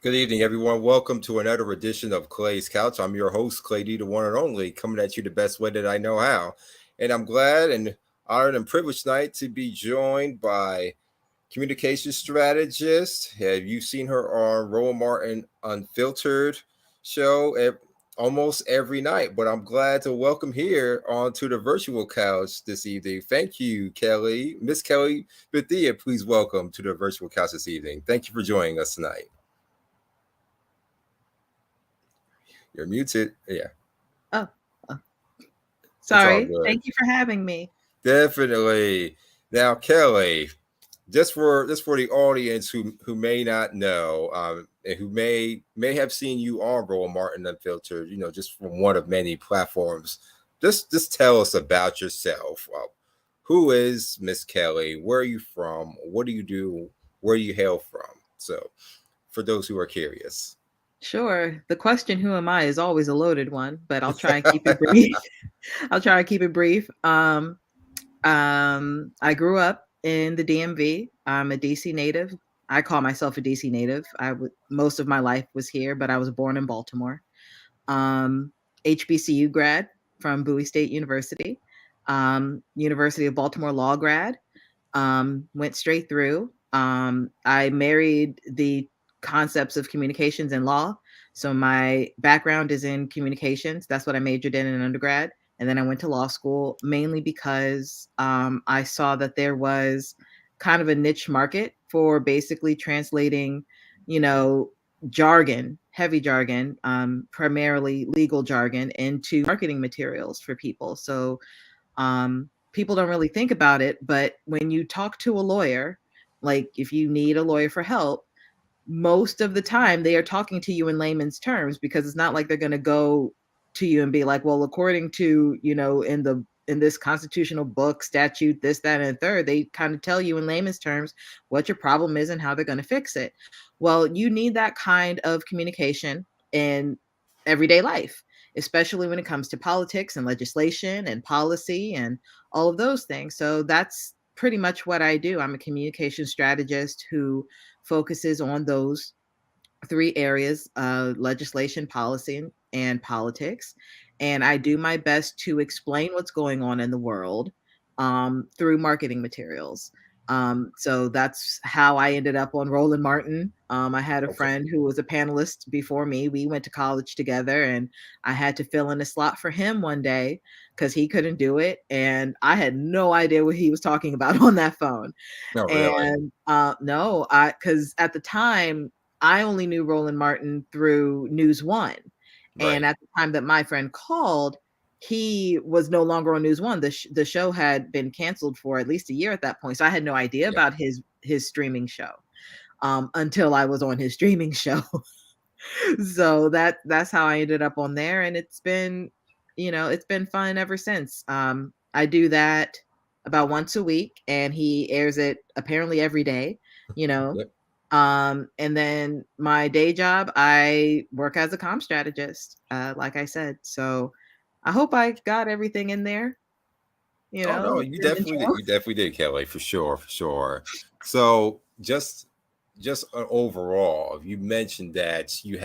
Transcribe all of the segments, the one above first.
Good evening, everyone. Welcome to another edition of Clay's Couch. I'm your host, Clay D, the one and only, coming at you the best way that I know how. And I'm glad and honored and privileged tonight to be joined by communication strategist. Have you seen her on Rowan Martin Unfiltered show almost every night? But I'm glad to welcome here onto the virtual couch this evening. Thank you, Kellye. Miss Kellye Beathea, please welcome to the virtual couch this evening. Thank you for joining us tonight. You're muted. Yeah, Oh, oh, it's all sorry. good. Thank you for having me. Definitely. Now, Kellye, just for the audience who may not know, and who may have seen you on Rowan Martin Unfiltered, just from one of many platforms. Just tell us about yourself. Who is Miss Kellye? Where are you from? What do you do? Where do you hail from? So, for those who are curious. Sure. The question, who am I, is always a loaded one, but I'll try and keep it brief. I'll try and keep it brief. I grew up in the DMV. I'm a DC native. I call myself a DC native. Most of my life was here, but I was born in Baltimore. Um, HBCU grad from Bowie State University. University of Baltimore law grad. Went straight through. I married the concepts of communications and law. So my background is in communications. That's what I majored in undergrad. And then I went to law school mainly because I saw that there was kind of a niche market for basically translating, you know, jargon, heavy jargon, primarily legal jargon, into marketing materials for people. So people don't really think about it, but when you talk to a lawyer, like if you need a lawyer for help, most of the time they are talking to you in layman's terms because it's not like they're going to go to you and be like, well, according to, in this constitutional book, statute, this, that, and third, they kind of tell you in layman's terms what your problem is and how they're going to fix it. Well, you need that kind of communication in everyday life, especially when it comes to politics and legislation and policy and all of those things. So that's pretty much what I do. I'm a communication strategist who focuses on those three areas: legislation, policy, and politics. And I do my best to explain what's going on in the world through marketing materials. So that's how I ended up on Roland Martin. I had a Okay. friend who was a panelist before me. We went to college together, and I had to fill in a slot for him one day because he couldn't do it. And I had no idea what he was talking about on that phone. No, really. And no, because at the time, I only knew Roland Martin through News One. And Right. at the time that my friend called, he was no longer on News One. The show had been canceled for at least a year at that point. So I had no idea Yeah. about his streaming show until I was on his streaming show. So that's how I ended up on there. And it's been fun ever since. I do that about once a week, and he airs it apparently every day, you know. Yep. And then my day job, I work as a comm strategist, like I said. So I hope I got everything in there, Oh no, you the definitely did. intro. You definitely did, Kellye, for sure, for sure. So just overall, you mentioned that you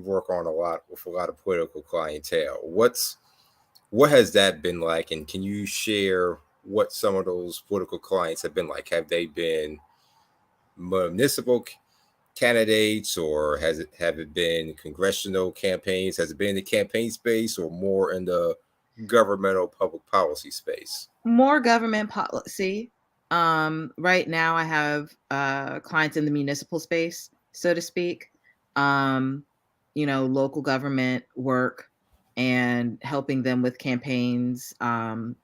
work on a lot with a lot of political clientele. What has that been like, and can you share what some of those political clients have been like? Have they been municipal candidates, or have it been congressional campaigns? Has it been in the campaign space, or more in the governmental public policy space? More government policy. Right now, I have clients in the municipal space, so to speak. Um, local government work and helping them with campaigns and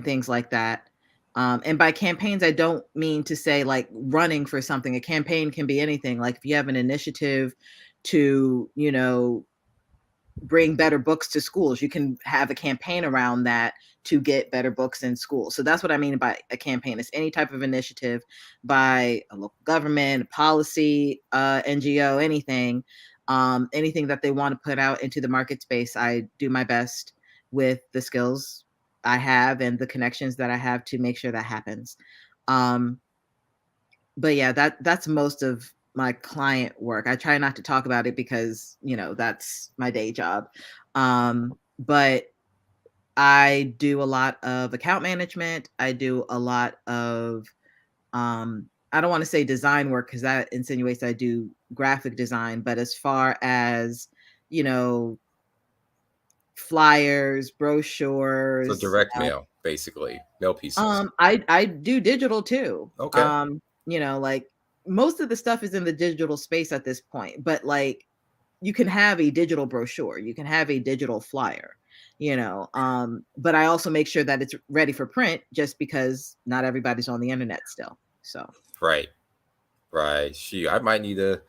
things like that. And by campaigns, I don't mean to say like running for something. A campaign can be anything. Like if you have an initiative to, bring better books to schools, you can have a campaign around that to get better books in schools. So that's what I mean by a campaign. It's any type of initiative by a local government, policy, NGO, anything that they want to put out into the market space. I do my best with the skills I have and the connections that I have to make sure that happens. Um, but yeah, that's most of my client work. I try not to talk about it because, that's my day job. But I do a lot of account management. I do a lot of, I don't want to say design work because that insinuates I do graphic design, but as far as, you know, flyers, So brochures, direct mail, basically, mail pieces. I do digital too. Okay. Like most of the stuff is in the digital space at this point, but like you can have a digital brochure, you can have a digital flyer, but I also make sure that it's ready for print just because not everybody's on the internet still. So Right. Right. I might need to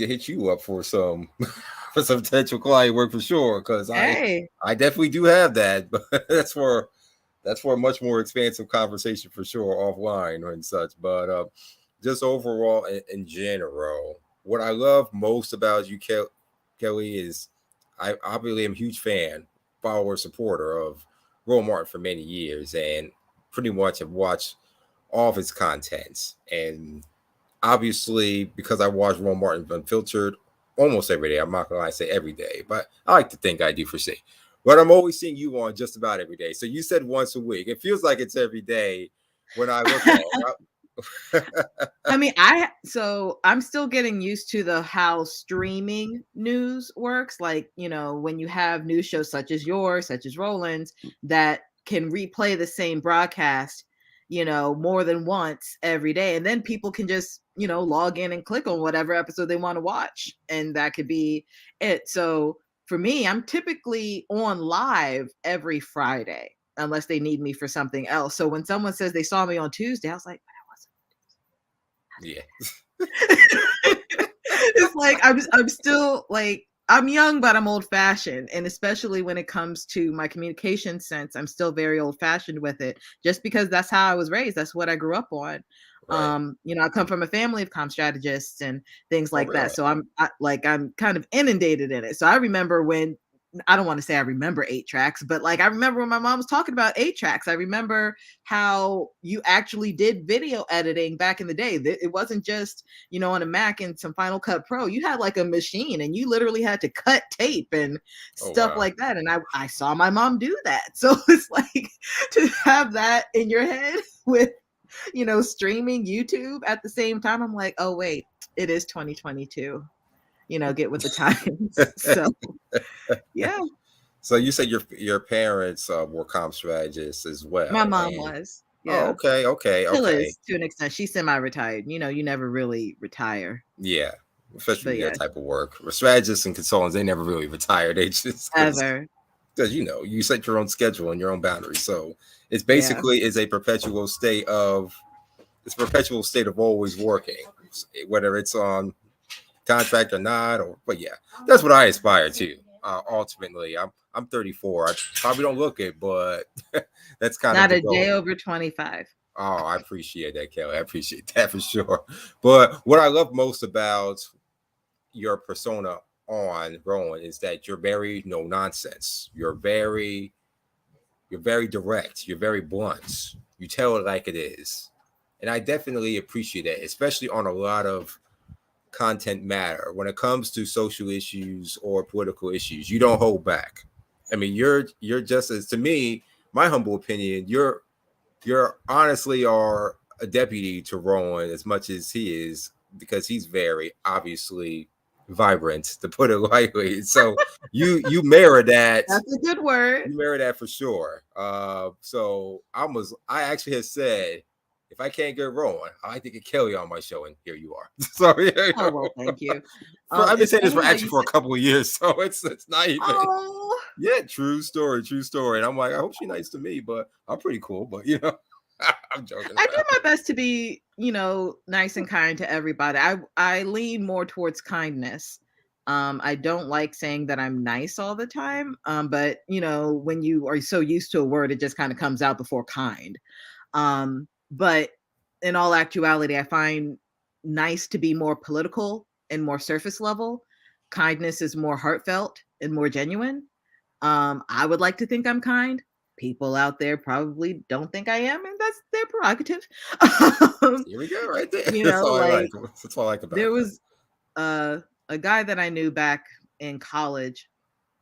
hit you up for some for some potential client work for sure, because hey, I definitely do have that, but that's for a much more expansive conversation for sure offline and such. But just overall in general, what I love most about you, Kellye, is I obviously am a huge fan, follower, supporter of Rum Punch for many years, and pretty much have watched all of his contents. And obviously, because I watch Ron Martin Unfiltered almost every day, I'm not gonna lie, say every day, but I like to think I do for see. But I'm always seeing you on just about every day. So you said once a week. It feels like it's every day when I look at it. I mean, I'm still getting used to the how streaming news works. Like, when you have news shows such as yours, such as Roland's, that can replay the same broadcast, more than once every day. And then people can just, log in and click on whatever episode they want to watch. And that could be it. So for me, I'm typically on live every Friday, unless they need me for something else. So when someone says they saw me on Tuesday, I was like, Yeah. it's like I'm still like I'm young, but I'm old fashioned, and especially when it comes to my communication sense, I'm still very old fashioned with it. Just because that's how I was raised, that's what I grew up on. Right. I come from a family of comm strategists and things Oh, like that, really? so I'm kind of inundated in it. So I remember when I don't want to say I remember 8 tracks, but like I remember when my mom was talking about 8 tracks. I remember how you actually did video editing back in the day. It wasn't just, on a Mac and some Final Cut Pro. You had like a machine and you literally had to cut tape and Oh, stuff wow. like that. And I saw my mom do that. So it's like to have that in your head with, streaming YouTube at the same time. I'm like, oh, wait, it is 2022. Get with the times. So yeah, So you said your parents were comm strategists as my well, mom and was. oh, Yeah. okay, okay, Still okay. is to an extent. She's semi-retired. You never really retire. Yeah, especially But that yeah, type of work. Strategists and consultants, they never really retire. They just ever. because you set your own schedule and your own boundaries. So it's Yeah. basically is a perpetual state of always working, whether it's on contract or not. Or but yeah, that's what I aspire to. Ultimately, I'm 34. I probably don't look it, but that's kind of Not the a day goal. over 25. Oh, I appreciate that, Kellye. I appreciate that for sure. But what I love most about your persona on Rowan is that you're very no nonsense. You're very direct. You're very blunt. You tell it like it is. And I definitely appreciate that, especially on a lot of content matter. When it comes to social issues or political issues, you don't hold back. I mean, you're just as to me, my humble opinion, you're honestly are a deputy to Rowan as much as he is, because he's very obviously vibrant, to put it lightly. So you mirror that. That's a good word. You mirror that for sure. So I actually had said, if I can't get Rowan, I like to get Kellye on my show, and here you are. So Oh, well, thank you. I've been It's saying this funny for how actually you for a said, couple of years, so it's not even. oh, Yeah, true story, true story. And I'm like, I hope she's nice to me, but I'm pretty cool. But I'm joking I do around. my best to be, nice and kind to everybody. I lean more towards kindness. I don't like saying that I'm nice all the time. But when you are so used to a word, it just kind of comes out before kind. But in all actuality, I find nice to be more political and more surface level. Kindness is more heartfelt and more genuine. I would like to think I'm kind. people out there probably don't think I am, and that's their prerogative. Here we go, right there. You That's know, all I like. like That's all I like about there that. was a guy that I knew back in college.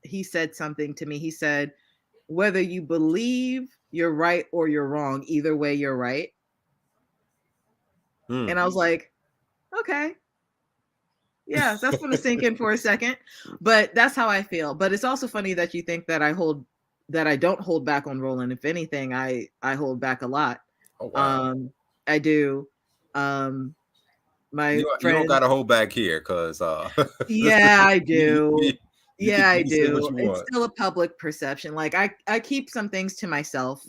He said something to me. He said, whether you believe you're right or you're wrong, either way, you're right. Hmm. And I was like, okay, yeah, that's going to sink in for a second. But that's how I feel. But it's also funny that you think that I don't hold back on rolling. If anything, I hold back a lot. Oh wow. I do. Um, my You don't friend, got to hold back here, cause yeah, I you, do. Yeah, I you can say what do. you It's want. still a public perception. Like I keep some things to myself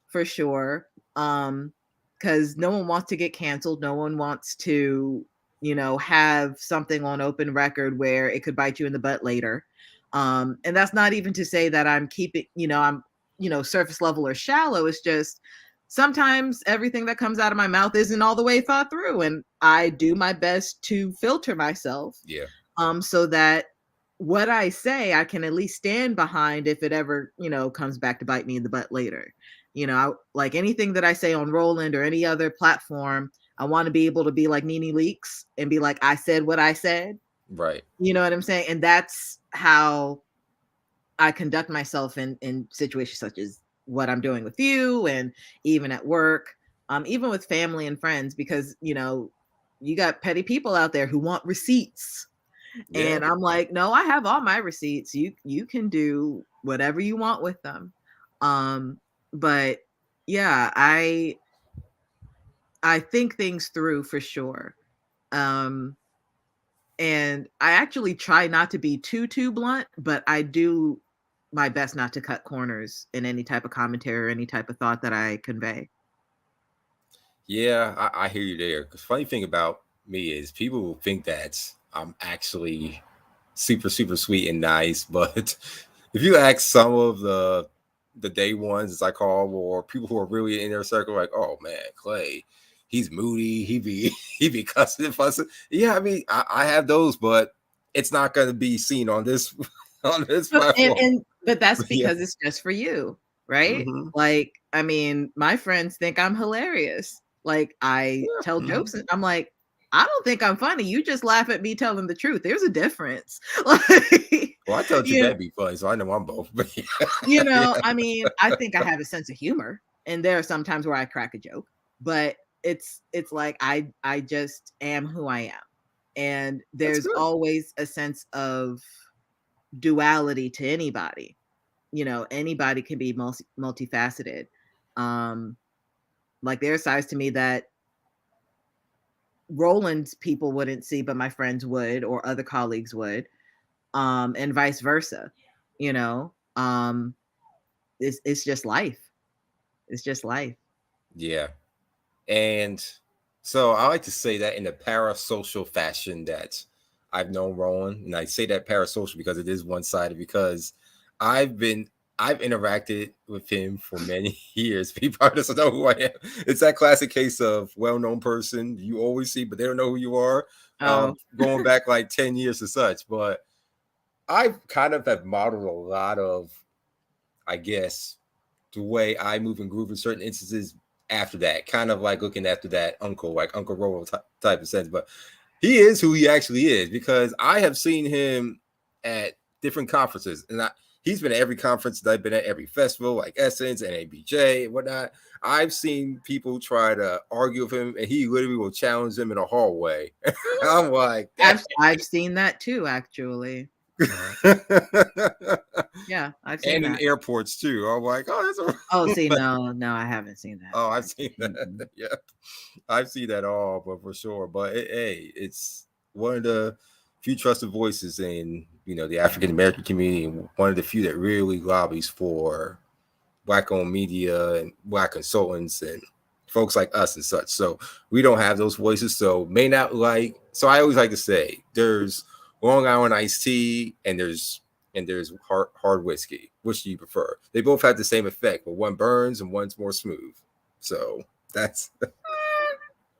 for sure. Because no one wants to get canceled. No one wants to, have something on open record where it could bite you in the butt later. And that's not even to say that I'm keeping, I'm, surface level or shallow. It's just sometimes everything that comes out of my mouth isn't all the way thought through. And I do my best to filter myself Yeah. so that what I say, I can at least stand behind if it ever, comes back to bite me in the butt later. Like anything that I say on Roland or any other platform, I want to be able to be like Nene Leakes and be like, I said what I said. Right. You know what I'm saying? And that's how I conduct myself in situations such as what I'm doing with you and even at work, even with family and friends, because, you got petty people out there who want receipts. Yeah. And I'm like, no, I have all my receipts. You can do whatever you want with them. But yeah, I think things through for sure. Um, and I actually try not to be too blunt, but I do my best not to cut corners in any type of commentary or any type of thought that I convey. Yeah, I hear you there. Because funny thing about me is people will think that I'm actually super super sweet and nice, but if you ask some of the day ones, as I call, or people who are really in their circle, like, oh man, Clay, he's moody, he be he be cussing and fussing. Yeah, I mean, I have those, but it's not going to be seen on this on this But and, platform. and but that's Yeah. because it's just for you, right? Hmm. Like, I mean, my friends think I'm hilarious. Like, I Yeah. tell Hmm. jokes and I'm like, I don't think I'm funny. You just laugh at me telling the truth. There's a difference. Like, Well, I told you you that'd be funny, so I know I'm both. But yeah. I mean, I think I have a sense of humor, and there are some times where I crack a joke, but it's like I just am who I am. And That's there's good. always a sense of duality to anybody. Anybody can be multifaceted. Um, like there are sides to me that Roland's people wouldn't see, but my friends would, or other colleagues would, and vice versa. You know, it's just life. It's just life. Yeah. And so I like to say that in a parasocial fashion that I've known Roland. And I say that parasocial because it is one-sided because I've been I've interacted with him for many years. People doesn't know who I am. It's that classic case of well-known person you always see, but they don't know who you are. Oh, Going back like 10 years and such. But I kind of have modeled a lot of, I guess, the way I move and groove in certain instances after that, kind of like looking after that uncle, like Uncle Rolo type of sense. But he is who he actually is because I have seen him at different conferences, and he's been at every conference that I've been at, every festival, like Essence and ABJ and whatnot. I've seen people try to argue with him, and he literally will challenge them in a hallway. I'm like, I've seen that too, actually. Yeah, I've seen and in that. airports too. I'm like, oh, Oh, that's see, no, I haven't seen that. oh, I've seen Mm-mm. that. Yeah, I've seen that all, but for sure. But hey, it's one of the few trusted voices in the African American community, and one of the few that really lobbies for Black-owned media and Black consultants and folks like us and such. So we don't have those voices. So may not like. So I always like to say, there's Long Island iced tea, and there's hard whiskey. Which do you prefer? They both have the same effect, but one burns and one's more smooth. So that's I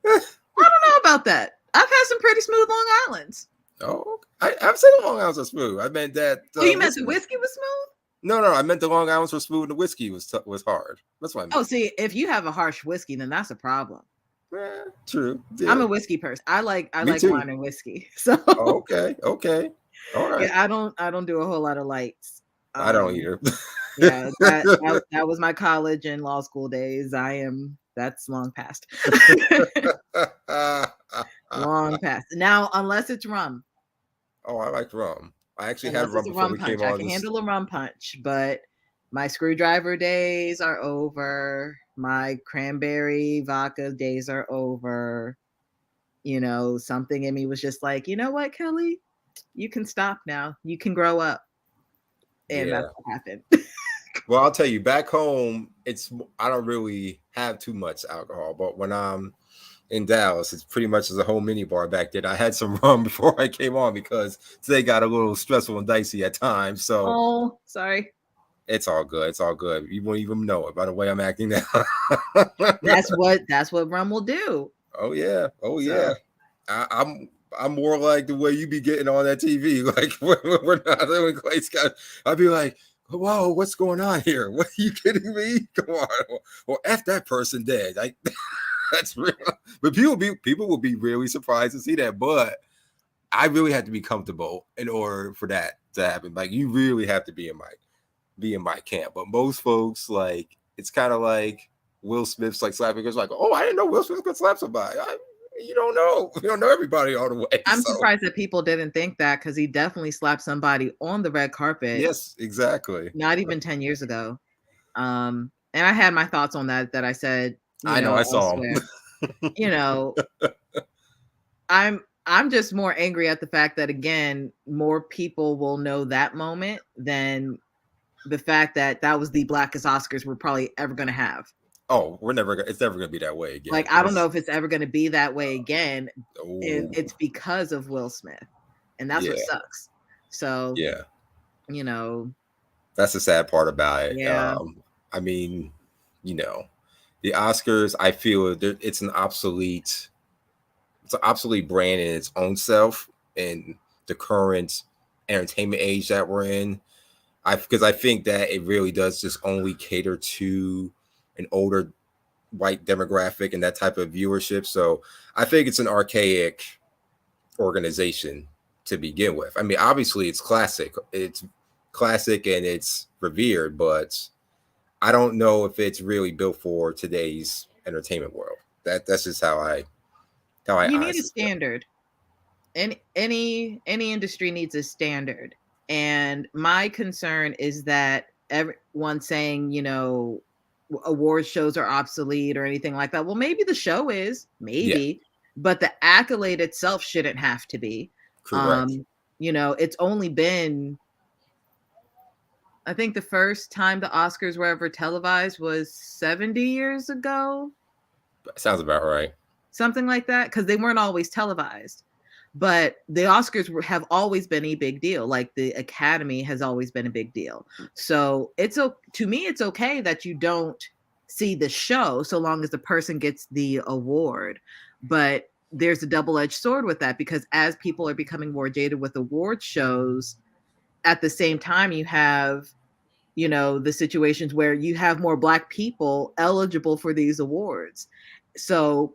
don't know about that. I've had some pretty smooth Long Islands. oh, I've said Long Island's are smooth. I meant that Oh, you meant the whiskey. whiskey was smooth? No, I meant the Long Island's were smooth and the whiskey was hard. That's what I meant. Oh, see, if you have a harsh whiskey, then that's a problem. True. Yeah. I'm a whiskey person. I like too. wine and whiskey. So Okay. All right. yeah, I don't do a whole lot of lights. I don't either. Yeah, that was my college and law school days. That's long past. Long past. Now, unless it's rum. Oh, I like rum. I actually Unless had rum it's a before rum we punch. came I on can this. handle a rum punch, but my screwdriver days are over. My cranberry vodka days are over. You know, something in me was just like, you know what, Kellye? You can stop now. You can grow up. And that's what happened. Well, I'll tell you, back home, I don't really have too much alcohol, but when I'm in Dallas, it's pretty much as a whole mini bar back then. I had some rum before I came on because today got a little stressful and dicey at times. So, oh, sorry. It's all good. It's all good. You won't even know it by the way I'm acting now. That's what rum will do. Oh yeah. I'm more like the way you be getting on that TV. Like we're not doing Clay Scott. I'd be like, whoa, what's going on here? What are you kidding me? Come on. Well, F that person dead. Like that's real. But people will be really surprised to see that. But I really have to be comfortable in order for that to happen. Like you really have to be in my camp. But most folks, like, it's kind of like Will Smith's like slapping because like, oh, I didn't know Will Smith could slap somebody. You don't know everybody all the way. I'm surprised that people didn't think that because he definitely slapped somebody on the red carpet. Yes, exactly. Not even 10 years ago. And I had my thoughts on that I said, I know, I saw him. You know, I'm just more angry at the fact that again, more people will know that moment than the fact that was the blackest Oscars we're probably ever going to have. Oh, it's never going to be that way again. Like, I don't know if it's ever going to be that way again. And it's because of Will Smith. And that's what sucks. So, yeah, you know, that's the sad part about it. Yeah. I mean, you know, the Oscars, I feel it's an obsolete brand in its own self in the current entertainment age that we're in. Because I think that it really does just only cater to an older white demographic and that type of viewership. So I think it's an archaic organization to begin with. I mean, obviously it's classic. It's classic and it's revered, but I don't know if it's really built for today's entertainment world. That's just how I you need a standard. And any industry needs a standard. And my concern is that everyone saying, you know, award shows are obsolete or anything like that. Well, maybe the show is, but the accolade itself shouldn't have to be. Correct. You know, it's only been, I think the first time the Oscars were ever televised was 70 years ago. Sounds about right. Something like that, because they weren't always televised. But the Oscars have always been a big deal. Like the Academy has always been a big deal. So to me, it's okay that you don't see the show so long as the person gets the award. But there's a double-edged sword with that because as people are becoming more jaded with award shows, at the same time you have, you know, the situations where you have more Black people eligible for these awards. So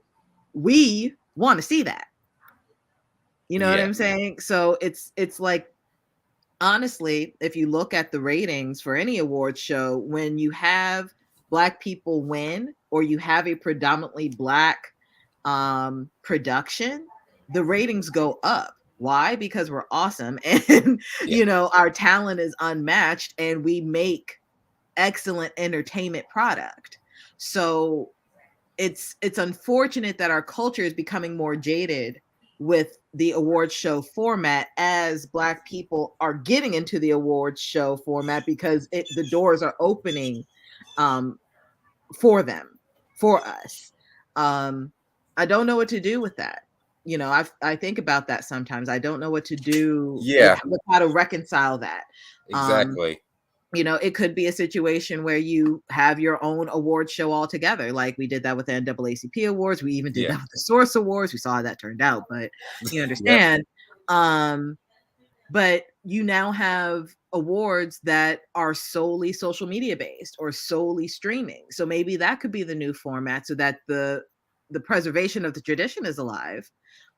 we want to see that. You know what I'm saying? So it's like, honestly, if you look at the ratings for any award show, when you have Black people win or you have a predominantly Black production, the ratings go up. Why? Because we're awesome and you know, our talent is unmatched and we make excellent entertainment product. So it's unfortunate that our culture is becoming more jaded with the award show format as Black people are getting into the award show format because the doors are opening for them, for us. I don't know what to do with that. You know, I think about that sometimes. I don't know what to do with how to reconcile that. Exactly. You know, it could be a situation where you have your own award show altogether. Like we did that with the NAACP awards. We even did that with the Source Awards. We saw how that turned out, but you understand. But you now have awards that are solely social media based or solely streaming. So maybe that could be the new format, so that the preservation of the tradition is alive,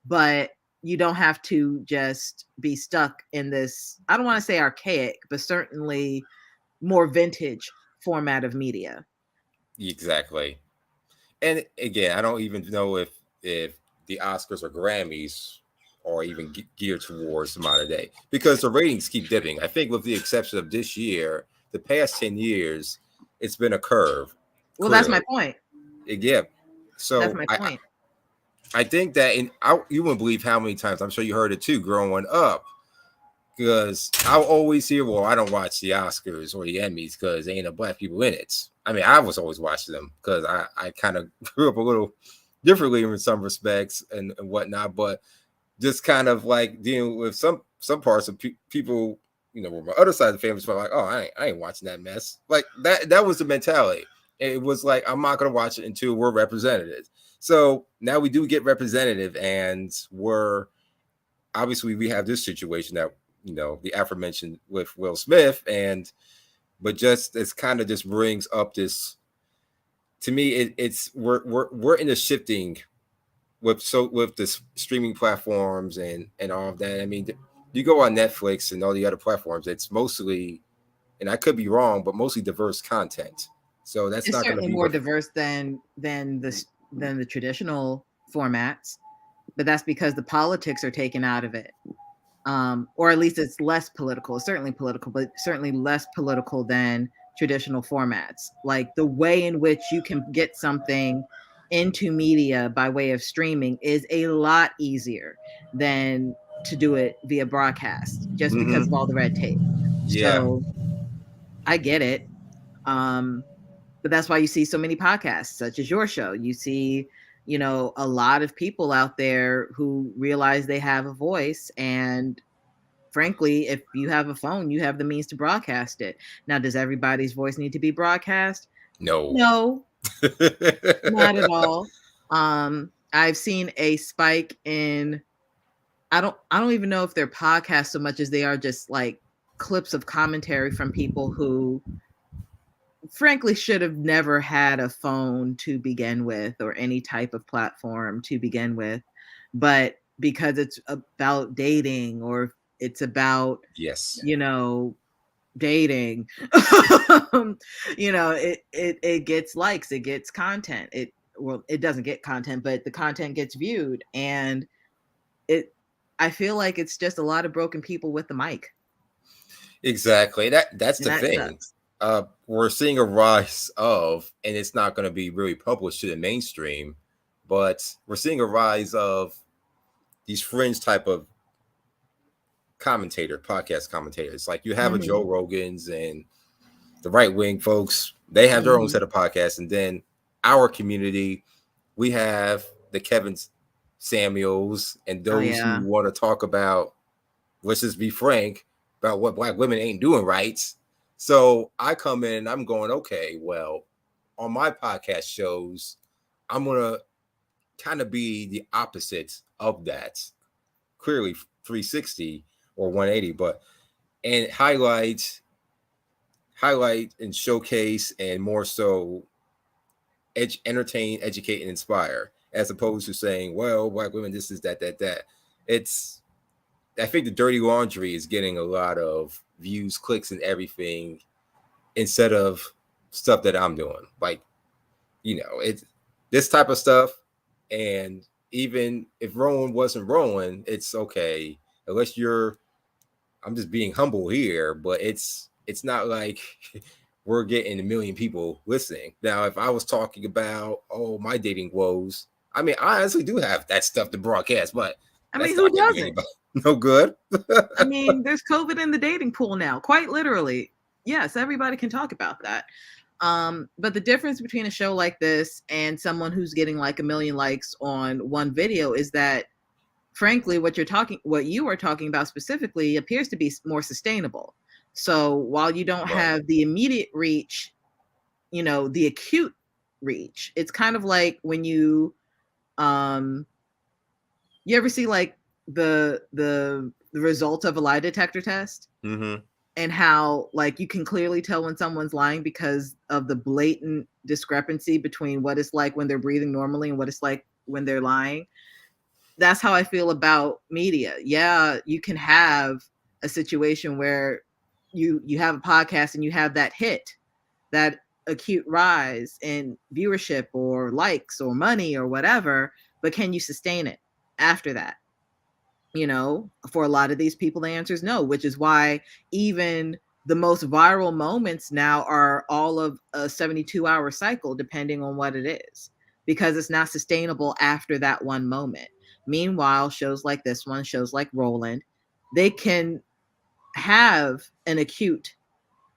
but you don't have to just be stuck in this, I don't want to say archaic, but certainly more vintage format of media. Exactly. And again, I don't even know if the Oscars or Grammys are even geared towards the modern day, because the ratings keep dipping. I think, with the exception of this year, the past 10 years, it's been a curve. Well, that's my Clearly, point. yeah. That's So my I point. I think that, you wouldn't believe how many times, I'm sure you heard it too, growing up, because I'll always hear, well, I don't watch the Oscars or the Emmys because there ain't no black people in it. I mean, I was always watching them because I kind of grew up a little differently in some respects and whatnot, but just kind of like dealing with some parts of people, with my other side of the family, felt like, oh, I ain't watching that mess. Like that was the mentality. It was like, I'm not gonna watch it until we're represented. So now we do get representative, and we're obviously, we have this situation that, the aforementioned with Will Smith, but just it's kind of just brings up this, to me, it's we're in a shifting with the streaming platforms and all of that. I mean, you go on Netflix and all the other platforms, it's mostly, and I could be wrong, but mostly diverse content. So that's It's not going to certainly be more diverse than the traditional formats, but that's because the politics are taken out of it. Or at least it's less political. It's certainly political, but certainly less political than traditional formats. Like the way in which you can get something into media by way of streaming is a lot easier than to do it via broadcast, just because of all the red tape. Yeah. So I get it. Um, but that's why you see so many podcasts, such as your show. You see, a lot of people out there who realize they have a voice, and frankly, if you have a phone, you have the means to broadcast it. Now, does everybody's voice need to be broadcast? No. No, not at all. I've seen a spike in, I don't even know if they're podcasts so much as they are just like clips of commentary from people who frankly should have never had a phone to begin with, or any type of platform to begin with, but because it's about dating, or it's about, Yes. you know dating, it gets likes, it gets content, it doesn't get content, but the content gets viewed, and it I feel like it's just a lot of broken people with the mic, Exactly. That's and the that thing. sucks. We're seeing a rise of, and it's not going to be really published to the mainstream, but we're seeing a rise of these fringe type of podcast commentators. Like, you have a Hmm. Joe Rogan's and the right wing folks, they have their own Hmm. set of podcasts. And then our community, we have the Kevin Samuels and Oh those who yeah. want to talk about, let's just be frank, about what black women ain't doing right. So I come in and I'm going, okay, well, on my podcast shows, I'm going to kind of be the opposite of that. Clearly 360 or 180, but and highlight and showcase, and more so entertain, educate, and inspire, as opposed to saying, well, black women, this is that. It's, I think the dirty laundry is getting a lot of views, clicks, and everything, instead of stuff that I'm doing. Like, it's this type of stuff. And even if Rowan wasn't Rowan, it's okay. Unless you're, I'm just being humble here, but it's not like we're getting a million people listening. Now, if I was talking about, my dating woes, I mean, I honestly do have that stuff to broadcast, but I mean, that's who not gonna do doesn't? anybody no good. I mean, there's COVID in the dating pool now, quite literally. Yes, everybody can talk about that. But the difference between a show like this and someone who's getting like a million likes on one video is that, frankly, what you are talking about specifically appears to be more sustainable. So while you don't Right. have the immediate reach, the acute reach, it's kind of like when um you ever see like the the result of a lie detector test. Mm-hmm. And how, like, you can clearly tell when someone's lying because of the blatant discrepancy between what it's like when they're breathing normally and what it's like when they're lying. That's how I feel about media. Yeah, you can have a situation where you have a podcast and you have that hit, that acute rise in viewership or likes or money or whatever, but can you sustain it after that? You know, for a lot of these people, the answer is no, which is why even the most viral moments now are all of a 72-hour cycle, depending on what it is, because it's not sustainable after that one moment. Meanwhile, shows like this one, shows like Roland, they can have an acute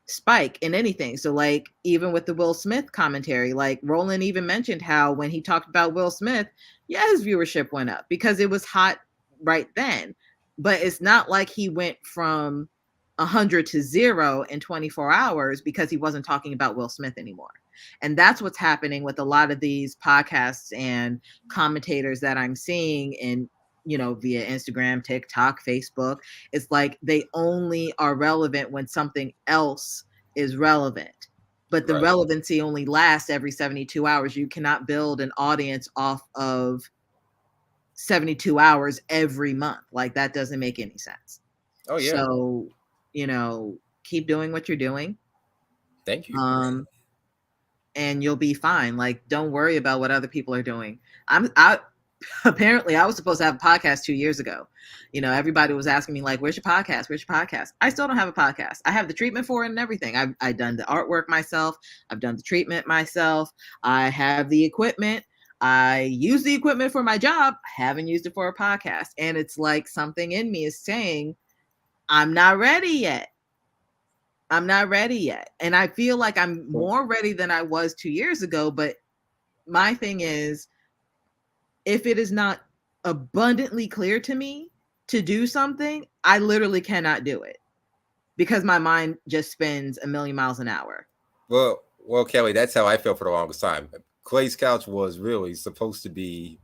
spike in anything. So, like, even with the Will Smith commentary, like Roland even mentioned how when he talked about Will Smith, yeah, his viewership went up because it was hot right then. But it's not like he went from 100 to 0 in 24 hours because he wasn't talking about Will Smith anymore. And that's what's happening with a lot of these podcasts and commentators that I'm seeing in, you know, via Instagram, TikTok, Facebook. It's like they only are relevant when something else is relevant. But the Right. relevancy only lasts every 72 hours. You cannot build an audience off of 72 hours every month. Like, that doesn't make any sense. Oh yeah. So, you know, keep doing what you're doing. Thank you. And you'll be fine. Like, don't worry about what other people are doing. Apparently I was supposed to have a podcast 2 years ago. You know, everybody was asking me like, where's your podcast? Where's your podcast? I still don't have a podcast. I have the treatment for it and everything. I've done the artwork myself. I've done the treatment myself. I have the equipment. I use the equipment for my job. Haven't used it for a podcast. And it's like something in me is saying, I'm not ready yet. I'm not ready yet. And I feel like I'm more ready than I was 2 years ago. But my thing is, if it is not abundantly clear to me to do something, I literally cannot do it because my mind just spins a million miles an hour. Well, Kellye, that's how I felt for the longest time. Clay's Couch was really supposed to be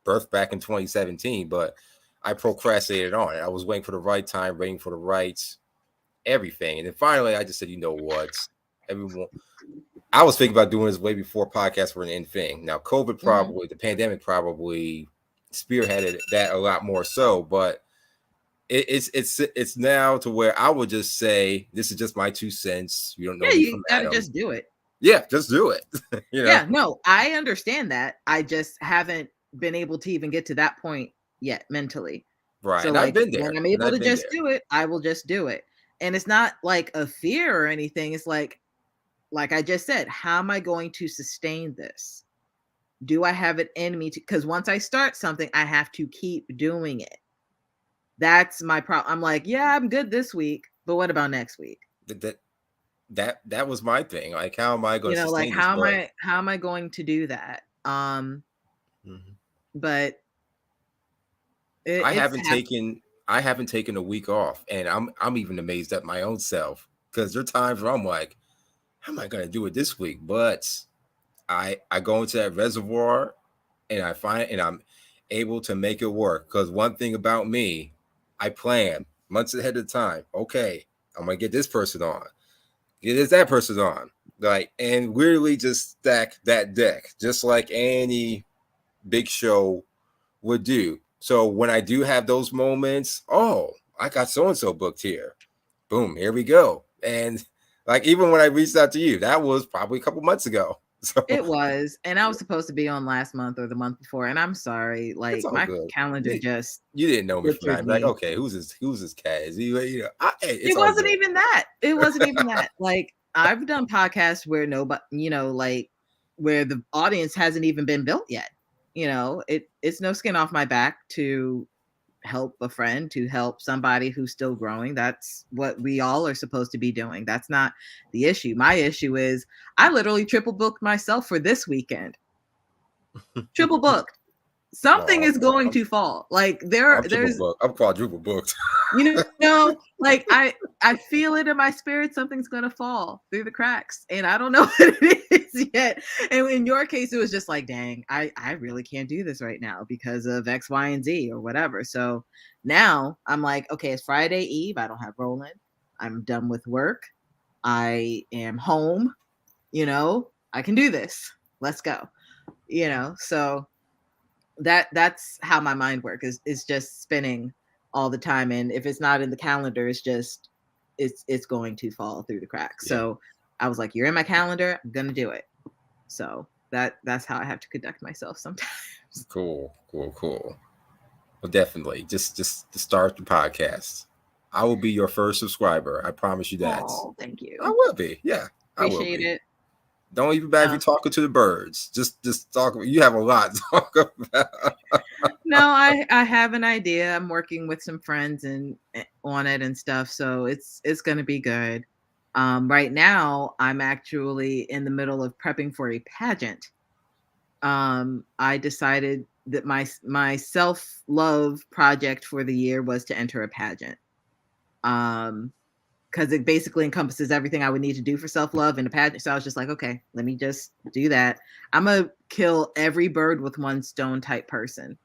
birthed back in 2017, but I procrastinated on it. I was waiting for the right time, waiting for the right everything. And then finally, I just said, you know what? Everyone, I was thinking about doing this way before podcasts were an in thing. Now, COVID probably, the pandemic probably spearheaded that a lot more so, but it's now to where I would just say, this is just my 2 cents. You don't know me from gotta Adam. just do it. Yeah, just do it. You know? Yeah, no, I understand that. I just haven't been able to even get to that point yet mentally. Right. So, and like, I've been there. when I'm able to just do it, I will just do it. And it's not like a fear or anything. It's like I just said, how am I going to sustain this? Do I have it in me? Because once I start something, I have to keep doing it. That's my problem. I'm like, yeah, I'm good this week, but what about next week? That was my thing. Like, how am I going to sustain like, this? how am I going to do that? But I haven't taken a week off, and I'm even amazed at my own self, because there are times where I'm like, how am I going to do it this week? But I go into that reservoir and I find it, and I'm able to make it work. Because one thing about me, I plan months ahead of time. Okay, I'm gonna get this person on, get that person on, like, and really just stack that deck, just like any big show would do. So when I do have those moments, oh, I got so and so booked here. Boom, here we go. And like, even when I reached out to you, that was probably a couple months ago. So it was, and I was supposed to be on last month or the month before, and I'm sorry, like, my calendar just you didn't know me from that. Like, me. Okay, who's this cat? Is he, you know, it wasn't even that. It wasn't even that. Like, I've done podcasts where nobody, you know, like, where the audience hasn't even been built yet. You know, it's no skin off my back to help a friend, to help somebody who's still growing. That's what we all are supposed to be doing. That's not the issue. My issue is I literally triple booked myself for this weekend. Triple booked. Something is going to fall. Like, I'm quadruple booked. Like I feel it in my spirit, something's gonna fall through the cracks, and I don't know what it is yet. And in your case, it was just like, dang, I really can't do this right now because of X, Y, and Z or whatever. So now I'm like, okay, it's Friday Eve. I don't have Roland. I'm done with work. I am home. I can do this. Let's go. So that's how my mind works, is just spinning all the time, and if it's not in the calendar, it's going to fall through the cracks. Yeah. So I was like, you're in my calendar, I'm gonna do it. So that's how I have to conduct myself sometimes. Cool. Well, definitely just to start the podcast, I will be your first subscriber. I promise you that. Oh, thank you. I will be. Yeah, I will Appreciate be. it. Don't even bad if you're talking to the birds. Just talk. You have a lot to talk about. No, I have an idea. I'm working with some friends and on it and stuff, so it's gonna be good. Right now, I'm actually in the middle of prepping for a pageant. I decided that my self-love project for the year was to enter a pageant. Because it basically encompasses everything I would need to do for self-love in a pageant. So I was just like, okay, let me just do that. I'm gonna kill every bird with one stone type person,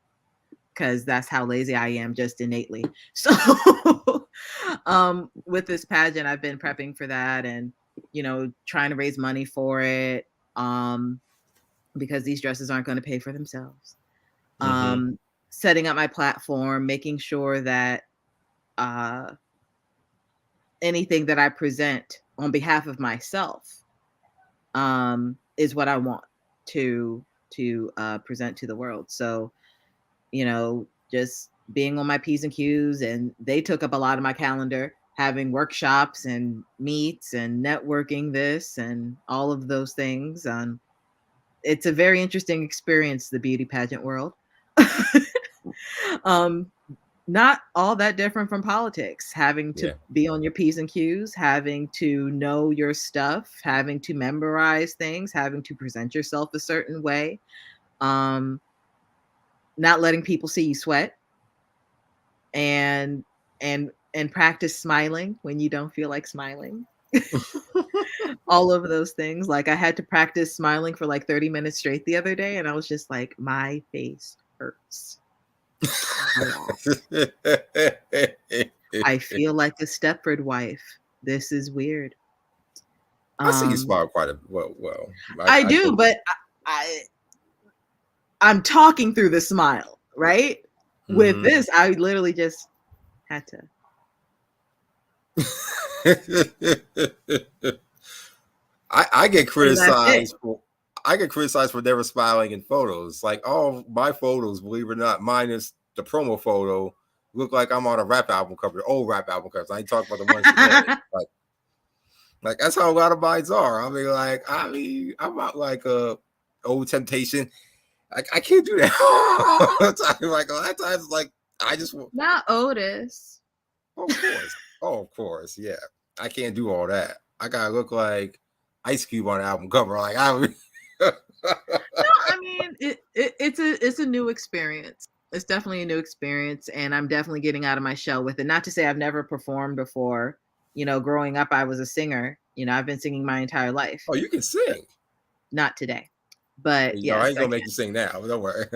because that's how lazy I am, just innately. So with this pageant, I've been prepping for that and trying to raise money for it, because these dresses aren't going to pay for themselves. Setting up my platform, making sure that anything that I present on behalf of myself is what I want to present to the world. So just being on my P's and Q's, and they took up a lot of my calendar, having workshops and meets and networking this and all of those things. It's a very interesting experience, the beauty pageant world. Not all that different from politics, having to be on your P's and Q's, having to know your stuff, having to memorize things, having to present yourself a certain way, not letting people see you sweat, and practice smiling when you don't feel like smiling. All of those things. Like, I had to practice smiling for like 30 minutes straight the other day, and I was just like, my face hurts. I feel like a Stepford wife. This is weird. I see you smile quite a well. I do, but I'm talking through the smile, right? With this, I literally just had to. I get criticized for never smiling in photos. Like, all my photos, believe it or not, minus the promo photo, look like I'm on a rap album cover, old rap album covers. I ain't talking about the ones today. Like that's how a lot of mine are. I'm not like a Old Temptation. I can't do that. Like a lot of times, like I just not Otis. Of course, yeah. I can't do all that. I gotta look like Ice Cube on an album cover. Like No, I mean it's a new experience. It's definitely a new experience, and I'm definitely getting out of my shell with it. Not to say I've never performed before. Growing up, I was a singer. I've been singing my entire life. Oh, you can sing. Not today, but yes, I ain't gonna make you sing now. Don't worry.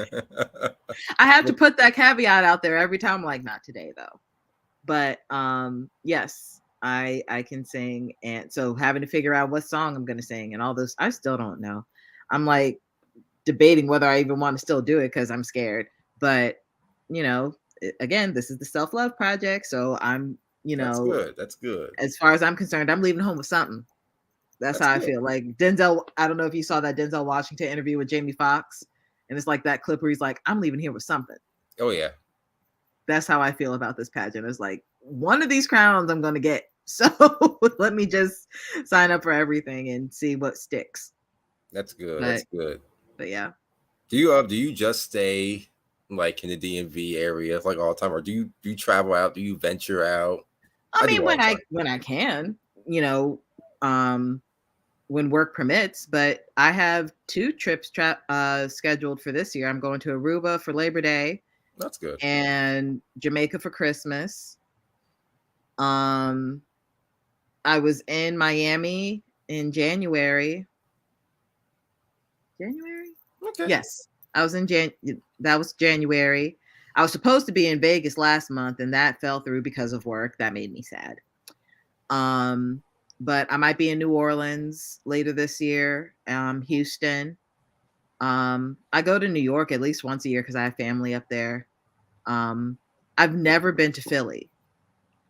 I have to put that caveat out there every time. I'm like, not today though. But yes, I can sing, and so having to figure out what song I'm gonna sing and all those, I still don't know. I'm like debating whether I even want to still do it because I'm scared. But again, this is the self-love project, so I'm That's good. As far as I'm concerned, I'm leaving home with something. That's how I feel. Like Denzel, I don't know if you saw that Denzel Washington interview with Jamie Foxx, and it's like that clip where he's like, I'm leaving here with something. Oh yeah. That's how I feel about this pageant. It's like, one of these crowns I'm gonna get. So let me just sign up for everything and see what sticks. That's good. That's good. But yeah. Do you just stay like in the DMV area like all the time, or do you travel out? Do you venture out? I mean, when I can, when work permits. But I have 2 trips scheduled for this year. I'm going to Aruba for Labor Day. That's good. And Jamaica for Christmas. Um, I was in Miami in January. January? Okay. Yes. I was in that was January. I was supposed to be in Vegas last month and that fell through because of work. That made me sad. Um, but I might be in New Orleans later this year, Houston. I go to New York at least once a year because I have family up there. Um, I've never been to Philly,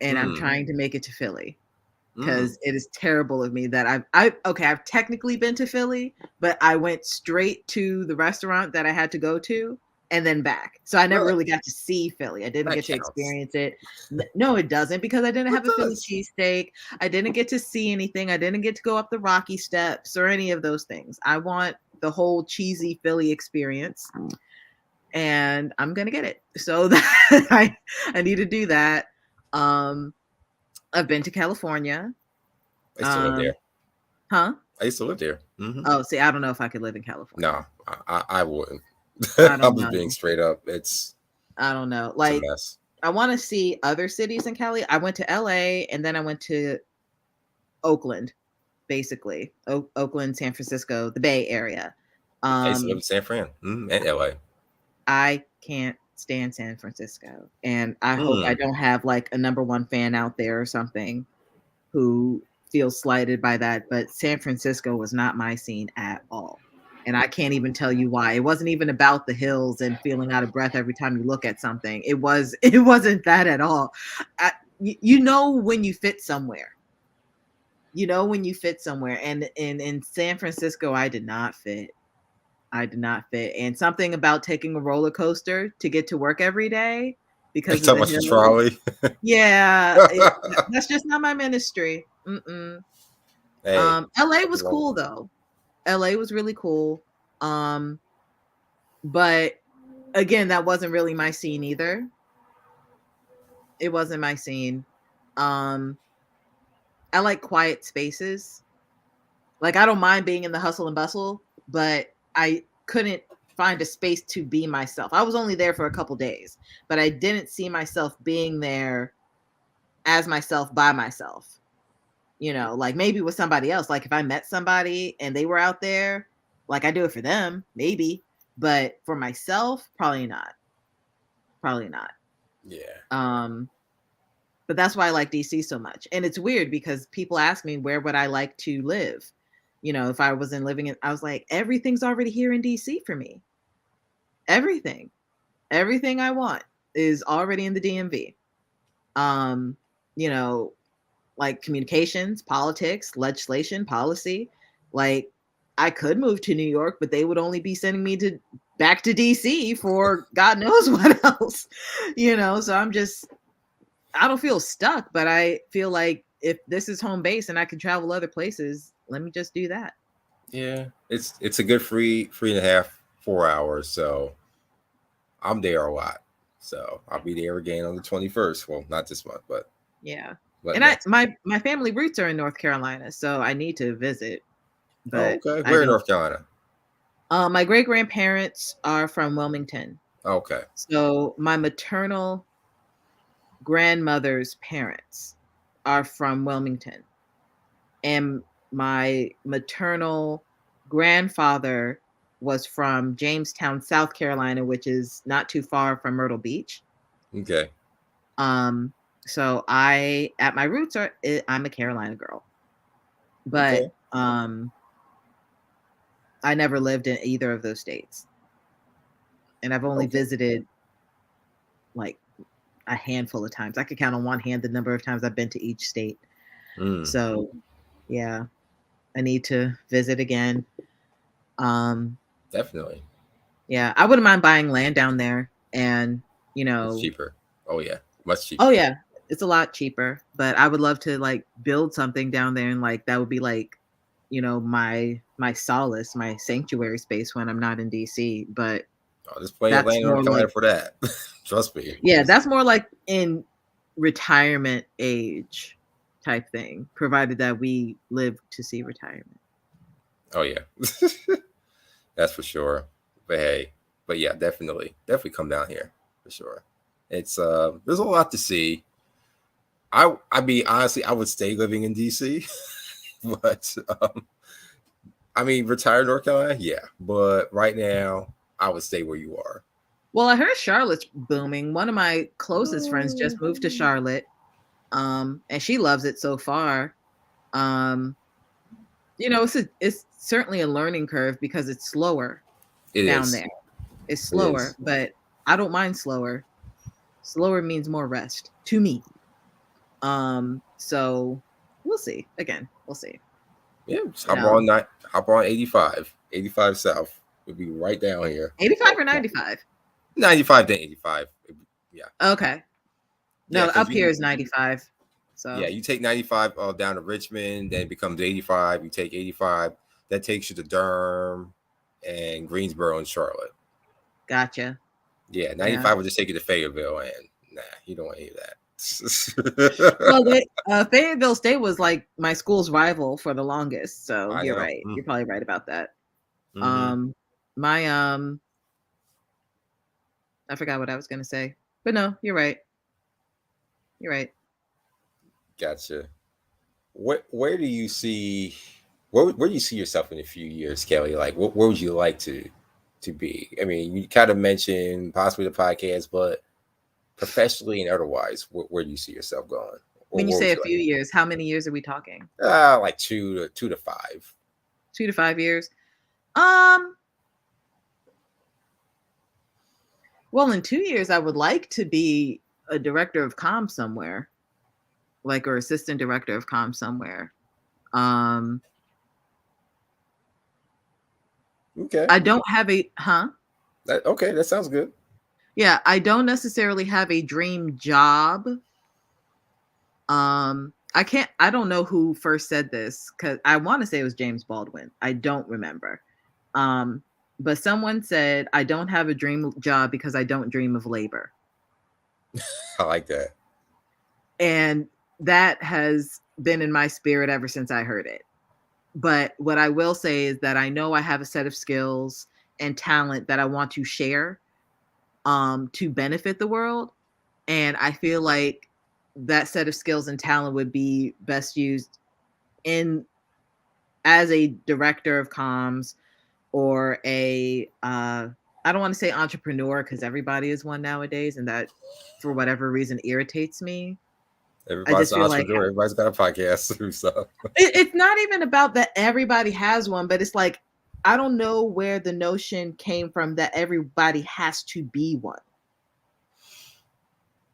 and I'm Mm. trying to make it to Philly Mm. because it is terrible of me that I've technically been to Philly, but I went straight to the restaurant that I had to go to and then back. So I never Well, really got to see Philly. I didn't that get to counts. experience it. No, it doesn't because I didn't It have a Philly does. cheesesteak. I didn't get to see anything. I didn't get to go up the Rocky Steps or any of those things. I want the whole cheesy Philly experience and I'm gonna get it. So that I need to do that. Um, I've been to California. I used to live there. Huh? I used to live there. Oh, see, I don't know if I could live in California. No, I wouldn't. I I'm don't just being know. straight up. It's I don't know. a Like, mess. I want to see other cities in Cali. I went to LA and then I went to Oakland, basically. Oakland, San Francisco, the Bay Area. I used to live Um, in San Fran and LA. I can't stand San Francisco. And I hope I Mm. don't have like a number one fan out there or something who feels slighted by that. But San Francisco was not my scene at all. And I can't even tell you why. It wasn't even about the hills and feeling out of breath every time you look at something. It wasn't that at all. You know when you fit somewhere. You know when you fit somewhere. And in San Francisco, I did not fit. I did not fit. And something about taking a roller coaster to get to work every day Are you because of talking the about your hills. trolley? Yeah, that's just not my ministry. Mm-mm. Hey, LA nothing was wrong cool with it. though. LA was really cool. Um, but again, that wasn't really my scene either. It wasn't my scene. Um, I like quiet spaces. Like I don't mind being in the hustle and bustle, but I couldn't find a space to be myself. I was only there for a couple days, but I didn't see myself being there as myself by myself. You know, like maybe with somebody else. Like if I met somebody and they were out there, like I do it for them, maybe, but for myself, probably not. Probably not. Yeah. Um, but that's why I like DC so much. And it's weird because people ask me where would I like to live? You know, if I wasn't living in, I was like, everything's already here in DC for me. Everything, everything I want is already in the DMV. Um, you know, like communications, politics, legislation, policy. Like I could move to New York, but they would only be sending me to back to DC for God knows what else. You know, so I don't feel stuck, but I feel like if this is home base and I can travel other places, let me just do that. Yeah. It's a good 3.5, 4 hours. So I'm there a lot. So I'll be there again on the 21st. Well, not this month, Yeah. but And I next. my family roots are in North Carolina, so I need to visit, Oh, but okay. I Where in don't. North Carolina? My great grandparents are from Wilmington. Okay. So my maternal grandmother's parents are from Wilmington, and my maternal grandfather was from Jamestown, South Carolina, which is not too far from Myrtle Beach. Okay. Um, so I, at my roots, I'm a Carolina girl, but Okay. I never lived in either of those states, and I've only Okay. visited like a handful of times. I could count on one hand the number of times I've been to each state. Mm, So yeah, I need to visit again. Um, definitely. yeah, I wouldn't mind buying land down there and, you It's know, cheaper. Oh yeah. Much oh cheaper. yeah, it's a lot cheaper, but I would love to like build something down there and like that would be like, my solace, my sanctuary space when I'm not in DC, but Oh, there's plenty of that's land in North more Carolina like for that. Trust me. yeah, that's more like in retirement age type thing, provided that we live to see retirement. Oh yeah. That's for sure. But hey, but yeah, definitely come down here for sure. It's there's a lot to see. I mean, honestly, I would stay living in DC, but I mean, retire North Carolina, yeah. But right now, I would stay where you are. Well, I heard Charlotte's booming. One of my closest friends just moved to Charlotte, and she loves it so far. Um, it's certainly a learning curve because it's slower It down is. there. It's It slower, is. but I don't mind slower. Slower means more rest to me. So we'll see. Again, we'll see. Yeah, just You know, hop on 85. 85 South. We'll be right down here. 85 or 95? 95 to 85. Yeah. Okay. Yeah, No, because up here you is 95. yeah, So you take 95 down to Richmond, then it becomes 85. You take 85, that takes you to Durham and Greensboro and Charlotte. gotcha. Yeah, Yeah. 95 would just take you to Fayetteville, and nah, you don't want any of Well, that. Fayetteville State was like my school's rival for the longest. So I you're know. right. You're probably right about that. Mm-hmm. Um, my I forgot what I was gonna say, but no, you're right. You're right. Gotcha. Where do you see where do you see yourself in a few years, Kellye? Like, where would you like to be? I mean, you kind of mentioned possibly the podcast, but professionally and otherwise, where do you see yourself going? Or When you where say would a you few years, how many years are we talking? like 2 to 5? 2 to 5 years. Um, well, in 2 years, I would like to be a director of comm somewhere, like or assistant director of comm somewhere. Um, Okay. I don't have a Okay, that sounds good. Yeah, I don't necessarily have a dream job. I don't know who first said this because I want to say it was James Baldwin. I don't remember. Um, but someone said, I don't have a dream job because I don't dream of labor. I like that. And that has been in my spirit ever since I heard it. But what I will say is that I know I have a set of skills and talent that I want to share to benefit the world. And I feel like that set of skills and talent would be best used in as a director of comms or a I don't want to say entrepreneur because everybody is one nowadays, and that for whatever reason irritates me. I Everybody's just an feel like entrepreneur. Everybody's got a podcast through stuff. it's not even about that everybody has one, but it's like I don't know where the notion came from that everybody has to be one.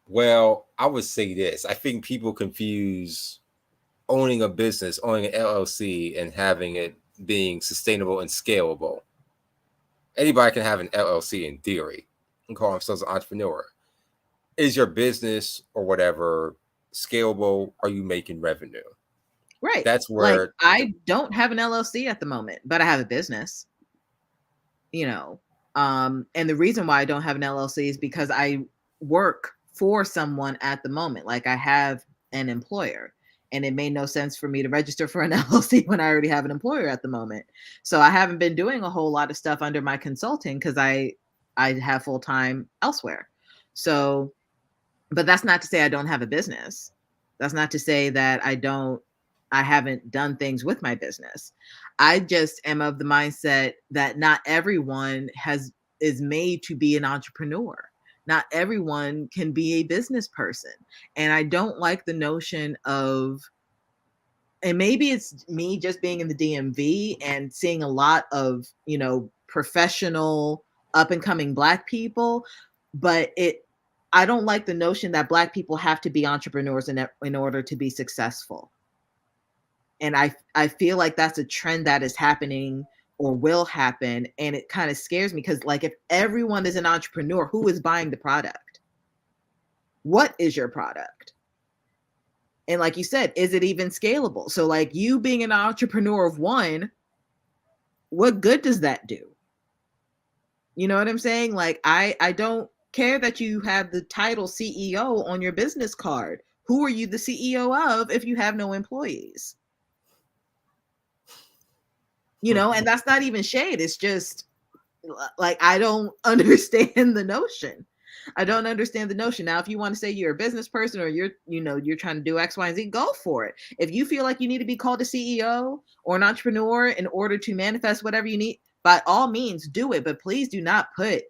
Well, I would say this. I think people confuse owning a business, owning an LLC, and having it being sustainable and scalable. Anybody can have an LLC in theory and call themselves an entrepreneur. Is your business or whatever scalable? Are you making revenue? Right. That's Like where I don't have an LLC at the moment, but I have a business, you know. And the reason why I don't have an LLC is because I work for someone at the moment. Like I have an employer. And it made no sense for me to register for an LLC when I already have an employer at the moment. So I haven't been doing a whole lot of stuff under my consulting because I have full time elsewhere. So, but that's not to say I don't have a business. That's not to say that I haven't done things with my business. I just am of the mindset that not everyone is made to be an entrepreneur. Not everyone can be a business person. And I don't like the notion of, and maybe it's me just being in the DMV and seeing a lot of, professional up and coming Black people, but I don't like the notion that Black people have to be entrepreneurs in order to be successful. And I feel like that's a trend that is happening or will happen, and it kind of scares me because like if everyone is an entrepreneur, who is buying the product? What is your product? And like you said, is it even scalable? So like you being an entrepreneur of one, what good does that do? You know what I'm saying? Like I don't care that you have the title CEO on your business card. Who are you the CEO of if you have no employees? And that's not even shade. It's just like I don't understand the notion. I don't understand the notion. Now, if you want to say you're a business person or you're trying to do X, Y, and Z, go for it. If you feel like you need to be called a CEO or an entrepreneur in order to manifest whatever you need, by all means, do it. But please do not put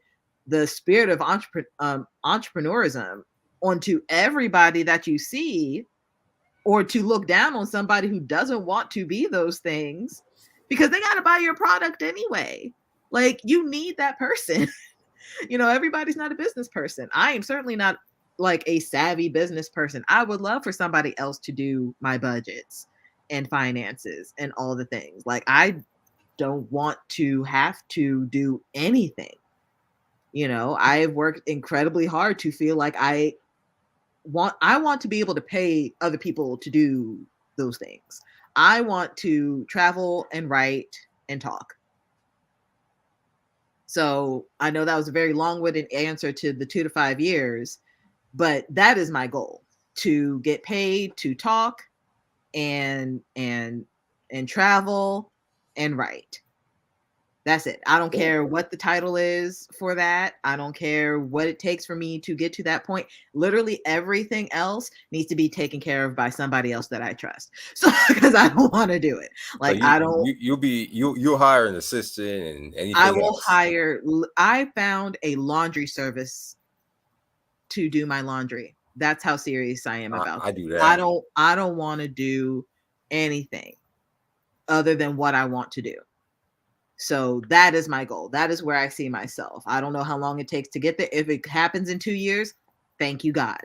the spirit of entrepreneurism onto everybody that you see, or to look down on somebody who doesn't want to be those things, because they got to buy your product anyway. Like, you need that person. Everybody's not a business person. I am certainly not like a savvy business person. I would love for somebody else to do my budgets and finances and all the things. Like, I don't want to have to do anything. I've worked incredibly hard to feel like I want to be able to pay other people to do those things. I want to travel and write and talk. So I know that was a very long-winded answer to the 2 to 5 years, but that is my goal, to get paid to talk and travel and write. That's it. I don't care what the title is for that. I don't care what it takes for me to get to that point. Literally everything else needs to be taken care of by somebody else that I trust. So, because I don't want to do it. Like, you'll hire an assistant and anything I will else. I found a laundry service to do my laundry. That's how serious I am about it. I do that. I don't want to do anything other than what I want to do. So that is my goal. That is where I see myself. I don't know how long it takes to get there. If it happens in 2 years, thank you, God.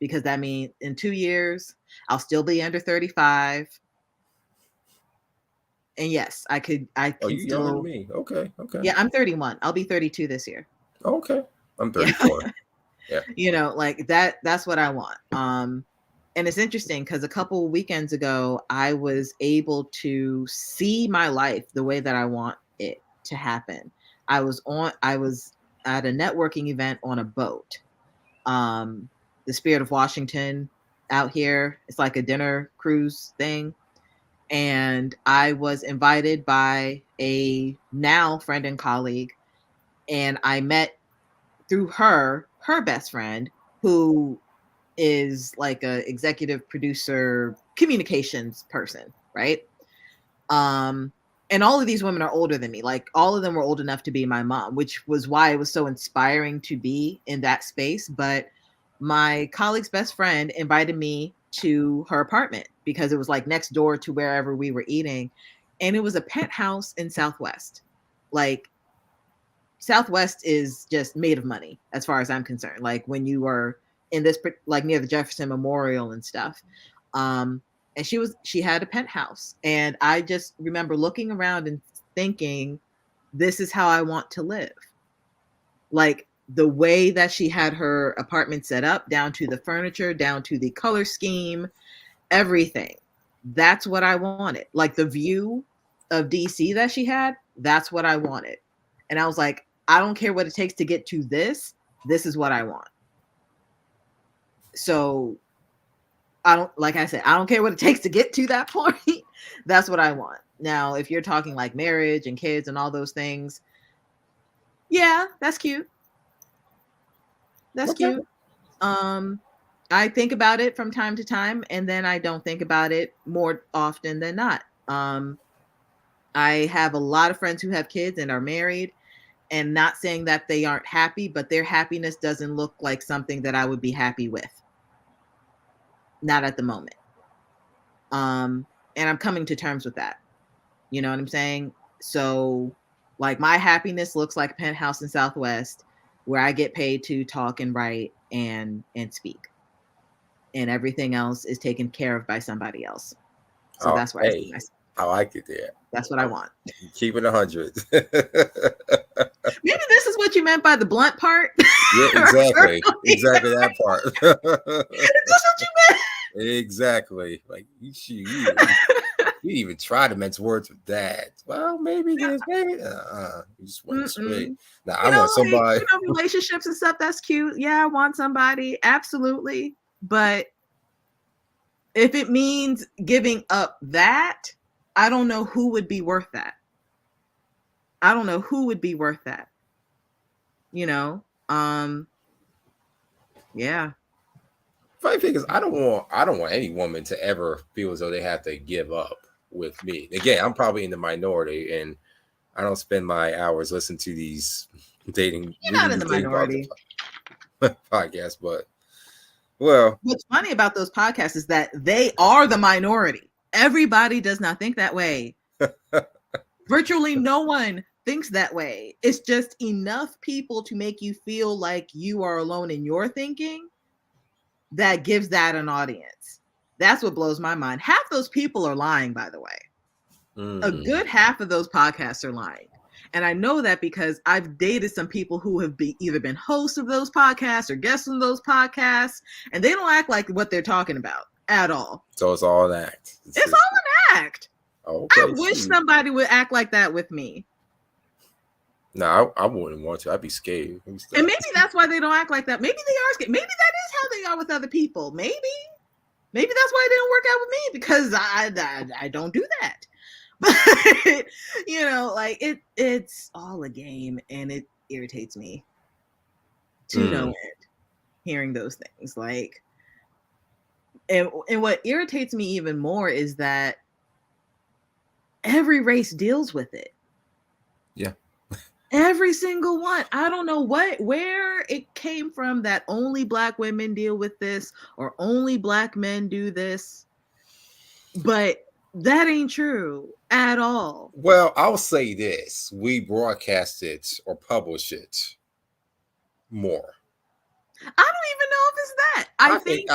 Because that means in 2 years, I'll still be under 35. And yes, I can you still. younger than me. Okay. Yeah, I'm 31. I'll be 32 this year. Okay. I'm 34. Yeah. Like that's what I want. And it's interesting because a couple weekends ago, I was able to see my life the way that I want it to happen. I was at a networking event on a boat. The Spirit of Washington out here. It's like a dinner cruise thing. And I was invited by a now friend and colleague. And I met through her best friend, who is like a executive producer, communications person, right? And all of these women are older than me. Like, all of them were old enough to be my mom, which was why it was so inspiring to be in that space. But my colleague's best friend invited me to her apartment because it was like next door to wherever we were eating. And it was a penthouse in Southwest. Like, Southwest is just made of money as far as I'm concerned. Like, when you are in this, like near the Jefferson Memorial and stuff. And she had a penthouse. And I just remember looking around and thinking, this is how I want to live. Like, the way that she had her apartment set up, down to the furniture, down to the color scheme, everything. That's what I wanted. Like, the view of DC that she had, that's what I wanted. And I was like, I don't care what it takes to get to this. This is what I want. So like I said, I don't care what it takes to get to that point. That's what I want. Now, if you're talking like marriage and kids and all those things, yeah, that's cute. That's cute. I think about it from time to time, and then I don't think about it more often than not. I have a lot of friends who have kids and are married, and not saying that they aren't happy, but their happiness doesn't look like something that I would be happy with. Not at the moment. And I'm coming to terms with that. You know what I'm saying? So, like, my happiness looks like a penthouse in Southwest where I get paid to talk and write and speak. And everything else is taken care of by somebody else. So that's where I see myself. I like it there. That's what I want. Keep it 100. Maybe this is what you meant by the blunt part. Yeah, exactly. Exactly that part. That's what you meant. Exactly. Like, you even try to mince words with that. Well, maybe this, maybe. You just want straight. Now, I want somebody. Like, relationships and stuff, that's cute. Yeah, I want somebody. Absolutely. But if it means giving up that, I don't know who would be worth that. I don't know who would be worth that. Yeah. Funny thing is, I don't want any woman to ever feel as though they have to give up with me. Again, I'm probably in the minority, and I don't spend my hours listening to these You're not in the dating minority. podcasts. But well, What's funny about those podcasts is that they are the minority. Everybody does not think that way. Virtually no one thinks that way. It's just enough people to make you feel like you are alone in your thinking that gives that an audience. That's what blows my mind. Half those people are lying, by the way. A good half of those podcasts are lying. And I know that because I've dated some people who have either been hosts of those podcasts or guests on those podcasts, and they don't act like what they're talking about at all. So it's all an act. It's all an act. Okay, I wish somebody would act like that with me. No, I wouldn't want to. I'd be scared. And maybe that's why they don't act like that. Maybe they are scared. Maybe that is how they are with other people. Maybe that's why it didn't work out with me, because I don't do that. But like it's all a game, and it irritates me to no end hearing those things. Like, and what irritates me even more is that every race deals with it. Yeah. Every single one. I don't know where it came from that only Black women deal with this or only Black men do this. But that ain't true at all. Well, I'll say this. We broadcast it or publish it more. I don't even know if it's that. I think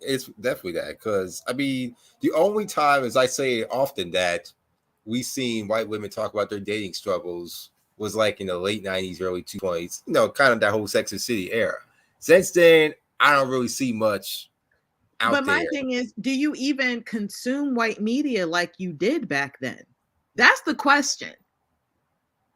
it's definitely that, because I mean, the only time, as I say often, that we seen white women talk about their dating struggles was like in the late 90s, early 20s, kind of that whole Sex and City era. Since then, I don't really see much out there. But my thing is, do you even consume white media like you did back then? That's the question.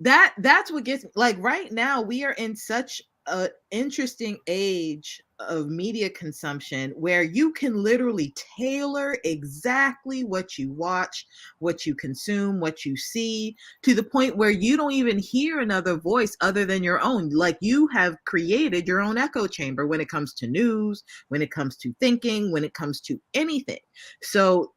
That's what gets me. Like, right now, we are in such an interesting age of media consumption where you can literally tailor exactly what you watch, what you consume, what you see, to the point where you don't even hear another voice other than your own. Like, you have created your own echo chamber when it comes to news, when it comes to thinking, when it comes to anything. So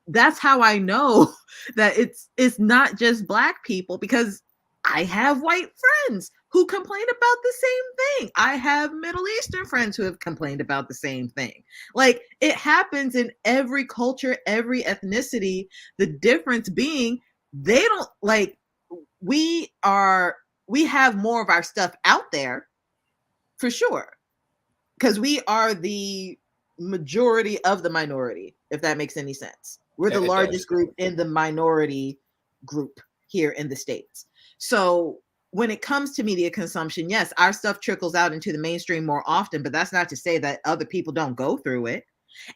that's how I know that it's not just Black people, because I have white friends who complain about the same thing. I have Middle Eastern friends who have complained about the same thing. Like, it happens in every culture, every ethnicity. The difference being, they don't, like, we have more of our stuff out there for sure, because we are the majority of the minority, if that makes any sense. We're the largest group in the minority group here in the States. So when it comes to media consumption, yes, our stuff trickles out into the mainstream more often, but that's not to say that other people don't go through it.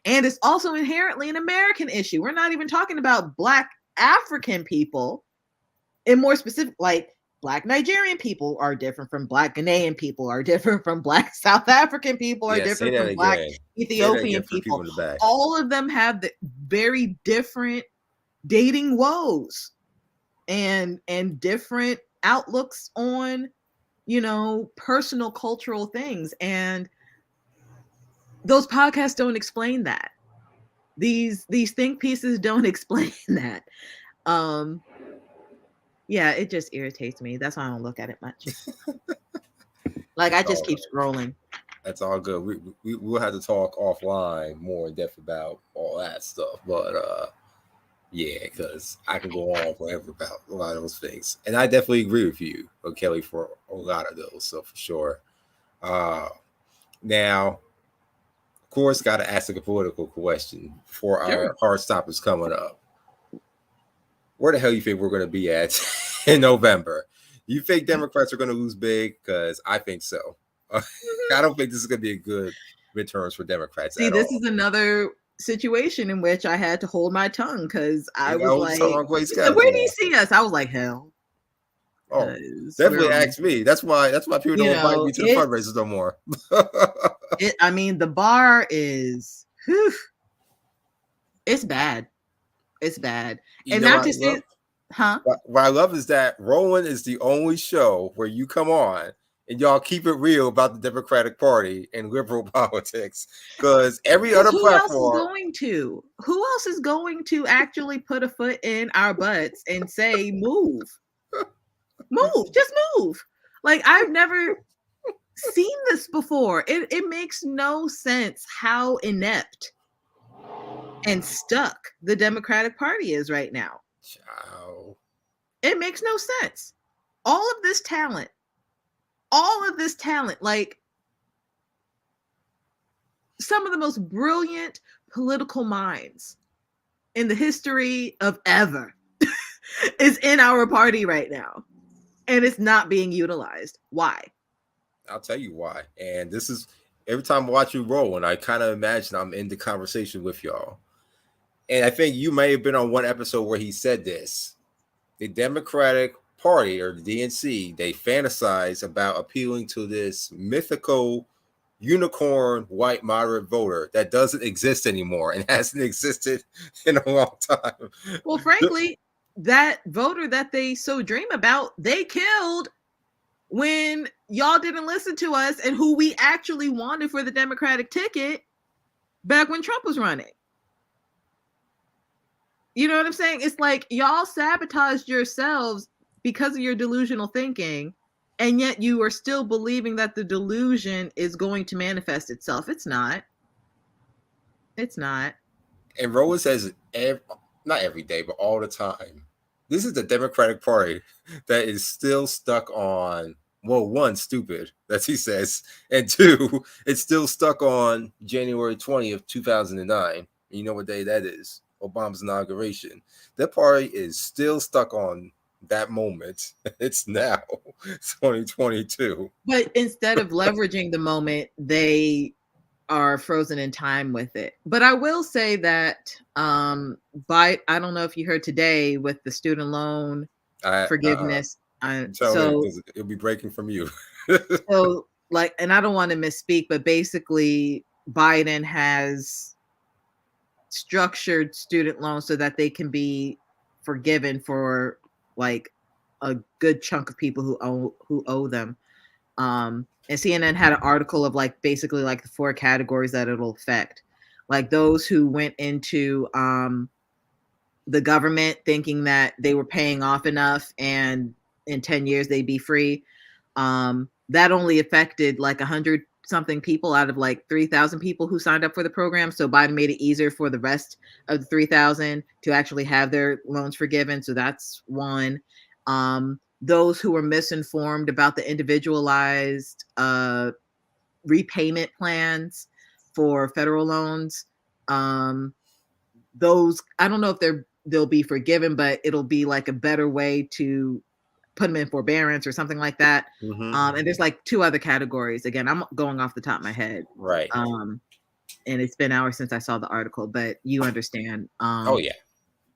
And it's also inherently an American issue. We're not even talking about Black African people, and more specific, like, Black Nigerian people are different from Black Ghanaian people, are different from Black South African people, are different from Black Ethiopian people. All of them have the very different dating woes and different outlooks on, personal cultural things. And those podcasts don't explain that. These think pieces don't explain that. Yeah, it just irritates me. That's why I don't look at it much. Like, I just keep scrolling. That's all good. We'll have to talk offline more in depth about all that stuff. But yeah, because I can go on forever about a lot of those things. And I definitely agree with you, Kellye, for a lot of those. So for sure. Now, of course, got to ask a political question before our hard stop is coming up. Where the hell you think we're going to be at in November? You think Democrats are going to lose big? Because I think so. I don't think this is going to be a good midterms for Democrats. See, this is another situation in which I had to hold my tongue, because I was like, where do you see us? I was like, hell. Oh, definitely ask me. That's why people don't invite me to the fundraisers no more. I mean, the bar is, it's bad. It's bad. And not to say, what I love is that Roland is the only show where you come on and y'all keep it real about the Democratic Party and liberal politics, because every other Who else is platform. going to? Who else is going to actually put a foot in our butts and say, move, just move? Like, I've never seen this before. It makes no sense how inept and stuck the Democratic Party is right now. Ciao. It makes no sense. All of this talent, like some of the most brilliant political minds in the history of ever is in our party right now. And it's not being utilized. Why? I'll tell you why. And this is every time I watch you roll, and I kind of imagine I'm in the conversation with y'all. And I think you may have been on one episode where he said this. The Democratic Party, or the DNC, they fantasize about appealing to this mythical unicorn white moderate voter that doesn't exist anymore and hasn't existed in a long time. Well, frankly, that voter that they so dream about, they killed when y'all didn't listen to us and who we actually wanted for the Democratic ticket back when Trump was running. You know what I'm saying? It's like y'all sabotaged yourselves because of your delusional thinking, and yet you are still believing that the delusion is going to manifest itself. It's not. It's not. And Rowan says, not every day, but all the time, this is the Democratic Party that is still stuck on, well, one, stupid, as he says, and two, it's still stuck on January 20th, 2009. You know what day that is? Obama's inauguration. That party is still stuck on that moment. It's now 2022. But instead of leveraging the moment, they are frozen in time with it. But I will say that I don't know if you heard today with the student loan forgiveness. Tell me, it'll be breaking from you. So, like, and I don't want to misspeak, but basically Biden has structured student loans so that they can be forgiven for like a good chunk of people who owe them. And CNN had an article of like basically like the 4 categories that it'll affect. Like those who went into the government thinking that they were paying off enough and in 10 years they'd be free. That only affected like 100 something people out of like 3,000 people who signed up for the program. So Biden made it easier for the rest of the 3,000 to actually have their loans forgiven. So that's one. Those who were misinformed about the individualized repayment plans for federal loans. Those, I don't know if they'll be forgiven, but it'll be like a better way to put them in forbearance or something like that. Mm-hmm. And there's like 2 other categories. Again, I'm going off the top of my head. Right. And it's been hours since I saw the article, but you understand. Oh, yeah.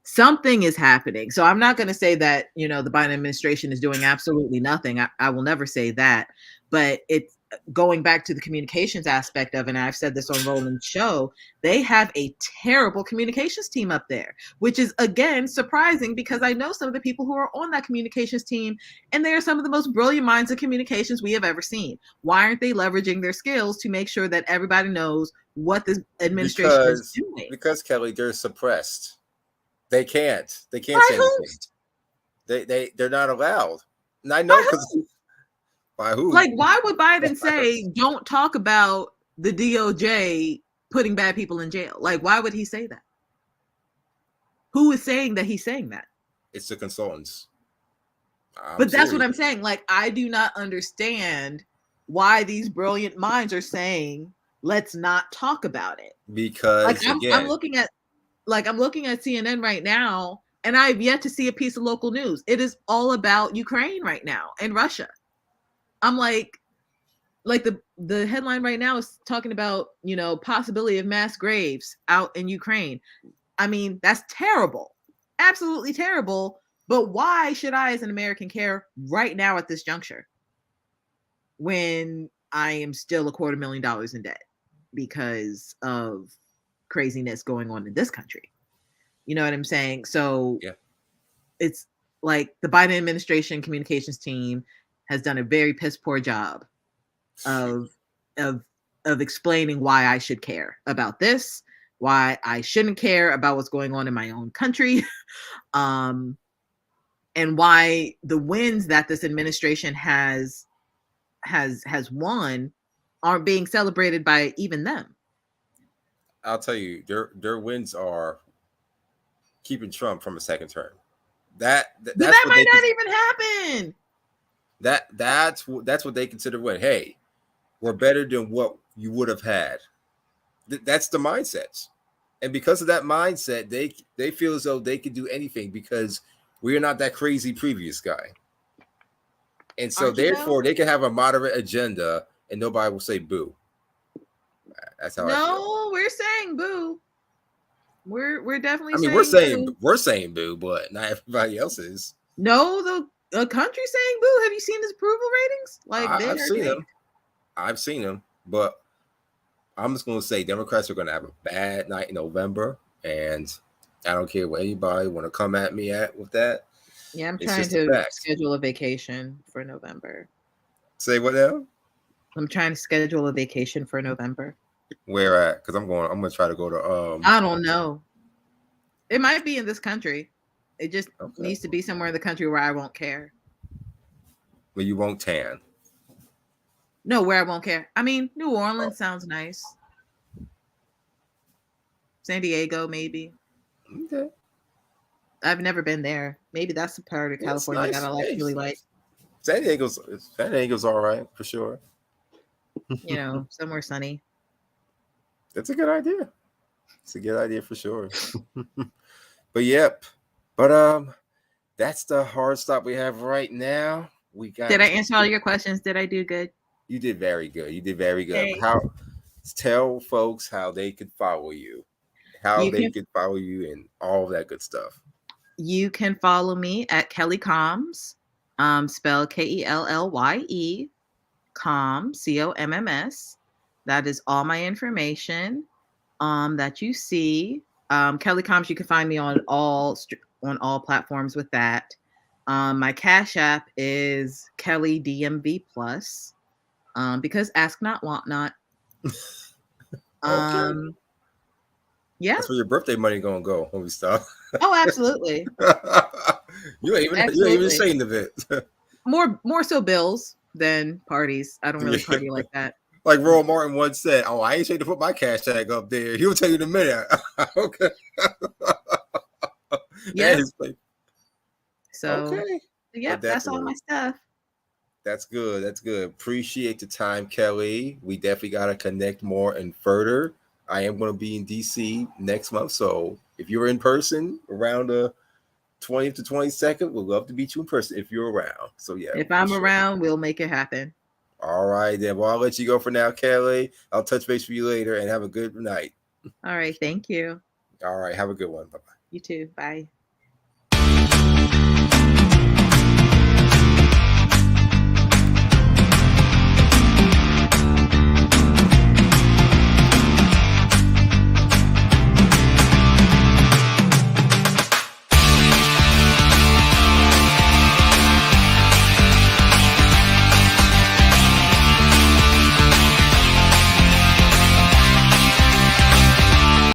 Something is happening. So I'm not going to say that, the Biden administration is doing absolutely nothing. I will never say that. But it's going back to the communications aspect of it, and I've said this on Roland's show, they have a terrible communications team up there, which is, again, surprising because I know some of the people who are on that communications team, and they are some of the most brilliant minds of communications we have ever seen. Why aren't they leveraging their skills to make sure that everybody knows what the administration is doing? Because, Kellye, they're suppressed. They can't say anything. They're not allowed. And I know because by who? Like, why would Biden say don't talk about the DOJ putting bad people in jail? Like, why would he say that? Who is saying that he's saying that? It's the consultants. But that's what I'm saying. Like, I do not understand why these brilliant minds are saying let's not talk about it. Because like, I'm looking at CNN right now, and I've yet to see a piece of local news. It is all about Ukraine right now and Russia. I'm like the headline right now is talking about, possibility of mass graves out in Ukraine. I mean, that's terrible. Absolutely terrible. But why should I, as an American, care right now at this juncture when I am still $250,000 in debt because of craziness going on in this country? You know what I'm saying? So yeah. It's like the Biden administration communications team has done a very piss poor job of explaining why I should care about this, why I shouldn't care about what's going on in my own country, and why the wins that this administration has won aren't being celebrated by even them. I'll tell you, their wins are keeping Trump from a second term. That's that what might not even happen. That's what they consider win. Hey, we're better than what you would have had. That's the mindset, and because of that mindset, they feel as though they can do anything because we're not that crazy previous guy, and so therefore they can have a moderate agenda and nobody will say boo. That's how I feel. We're saying boo. We're definitely. I mean, we're saying boo, but not everybody else is. No, the country's saying boo. Have you seen his approval ratings? Like I've seen them. I've seen them, but I'm just going to say Democrats are going to have a bad night in November, and I don't care what anybody want to come at me with that. Yeah, I'm trying to schedule a vacation for November. Say what now? I'm trying to schedule a vacation for November. Where at? Because I'm going to try to go to. I don't know. It might be in this country. It just needs to be somewhere in the country where I won't care. Where you won't tan. No, where I won't care. I mean, New Orleans sounds nice. San Diego, maybe. Okay. I've never been there. Maybe that's the part of California that I really like. San Diego's all right for sure. You know, somewhere sunny. That's a good idea. It's a good idea for sure. But that's the hard stop we have right now. Did I answer all your questions? Did I do good? You did very good. Okay. Tell folks how they could follow you, could follow you, and all of that good stuff. You can follow me at Kellye Comms, spelled Kellye, Comms, COMMS. That is all my information that you see. Kellye Comms, you can find me on all platforms with that. My Cash App is Kellye DMV Plus. Because ask not, want not. Okay. Yeah. That's where your birthday money gonna go when we stop. Oh, absolutely. You ain't even ashamed of it. More so bills than parties. I don't really party like that. Like Roy Martin once said, "Oh, I ain't ashamed to put my cash tag up there." He'll tell you in a minute. Okay. Yeah. So okay. Yeah, that's all my stuff. That's good. Appreciate the time, Kellye. We definitely got to connect more and further. I am going to be in DC next month. So if you're in person around the 20th to 22nd, we'd love to meet you in person if you're around. So yeah. If I'm around, we'll make it happen. All right, then. Well, I'll let you go for now, Kellye. I'll touch base with you later and have a good night. All right. Thank you. All right. Have a good one. Bye-bye. You too. Bye.